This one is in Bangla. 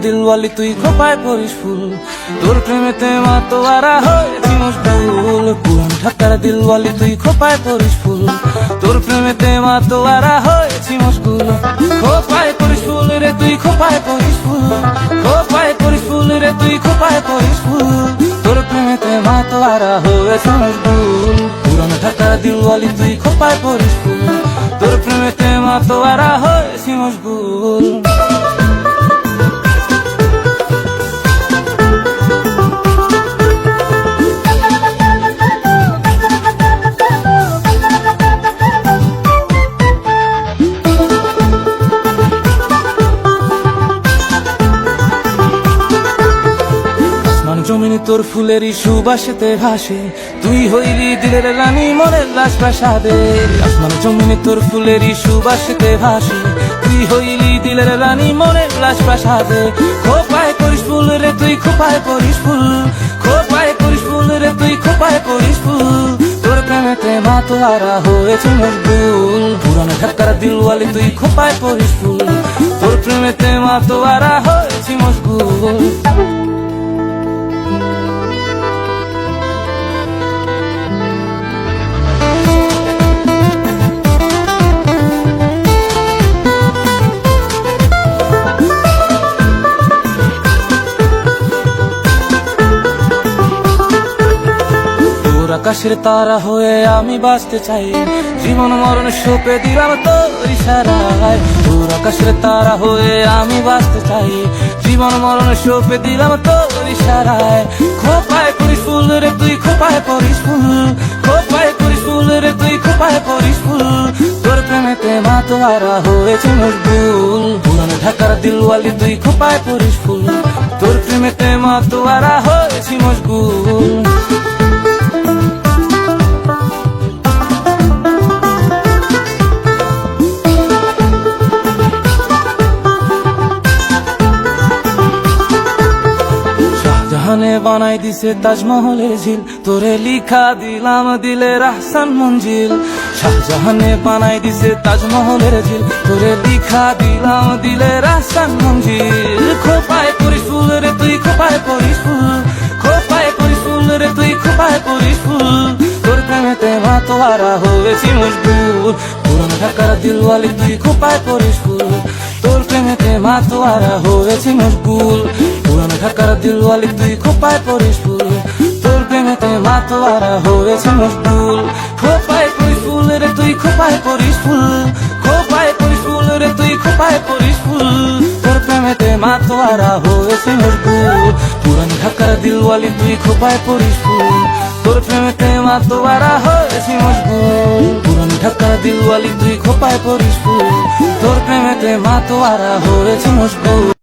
দিলওয়ালি তুই খোপায় পরিস ফুল, তোর প্রেমেতে মাতোয়ারা হয়েছি মশগুল। পুরান ঢাকার দিলওয়ালি তুই খোপায় পরিস ফুল, তোর প্রেমেতে মাতোয়ারা হয়েছি মশগুল। খোপায় পরিস ফুল রে তুই খোপায় পরিস ফুল, খোপায় পরিস ফুল রে তুই খোপায় পরিস ফুল, তোর প্রেমেতে মাতোয়ারা হয়েছি মশগুল। পুরান ঢাকার দিলওয়ালি তুই খোপায় পরিস ফুল, তোর প্রেমেতে মাতোয়ারা হয়েছি মশগুল। জমিনে তোর ফুলেরই সুবাসেতে ভাসে, তুই হইলি দিলের রানী মনের রাজপ্রাসাদে। আসমান জমিনে তোর ফুলেরই সুবাসেতে ভাসে, তুই হইলি দিলের রানী মনের রাজপ্রাসাদে। খোপায় পরিস ফুল রে তুই খোপায় পরিস ফুল, খোপায় পরিস ফুল রে তুই খোপায় পরিস ফুল, তোর প্রেমেতে মাতোয়ারা হয়েছে মশগুল। পুরান ঢাকার দিলওয়ালি তুই খোপায় পরিস ফুল, তোর প্রেমেতে মাতোয়ারা হয়েছি মশগুল। আকাশের তারা হয়ে আমি বাঁচতে চাই, জীবন মরণ সঁপে দিলাম তোর ইশারায়। তোর আকাশের তারা হয়ে আমি বাঁচতে চাই, জীবন মরণ সঁপে দিলাম তোর ইশারায়। খোপায় পরিস ফুল রে তুই খোপায় পরিস ফুল, খোপায় পরিস ফুল রে তুই খোপায় পরিস ফুল, তোর প্রেমেতে মাতোয়ারা হয়েছে মশগুল। পুরান ঢাকার দিলওয়ালি তুই খোপায় পরিস ফুল, তোর প্রেমেতে মাতোয়ারা হয়েছি মশগুল। জাহানে বানাই দিছে তাজমহলের ঝিল, তোরে লিখা দিলাম দিলের আহসান মঞ্জিল। শাহজাহানে বানাই দিছে তাজমহলের ঝিল, তোরে লিখা দিলাম দিলের আহসান মঞ্জিল। খোপায় পরিস ফুল রে তুই খোপায় পরিস ফুল, খোপায় পরিস ফুল রে তুই খোপায় পরিস ফুল, তোর প্রেমেতে মাতোয়ারা হয়েছি মশগুল। পুরান ঢাকার দিলওয়ালি তুই খোপায় পরিস ফুল, তোর প্রেমেতে মাতোয়ারা হয়েছি মশগুল। পুরান ঢাকার দিলওয়ালি তুই খোপায় পরিস ফুল, তোর প্রেমেতে মাতোয়ারা হয়েছে মশগুল। খোপায় পরিস ফুল রে তুই খোপায় পরিস ফুল, খোপায় পরিস ফুল রে তুই খোপায় পরিস ফুল, তোর প্রেমেতে মাতোয়ারা হয়েছে মশগুল। পুরান ঢাকার দিলওয়ালি তুই খোপায় পরিস ফুল, তোর প্রেমেতে মাতোয়ারা হয়েছে মশগুল। পুরান ঢাকার দিলওয়ালি তুই খোপায় পরিস ফুল, তোর প্রেমেতে মাতোয়ারা হয়েছে মশগুল।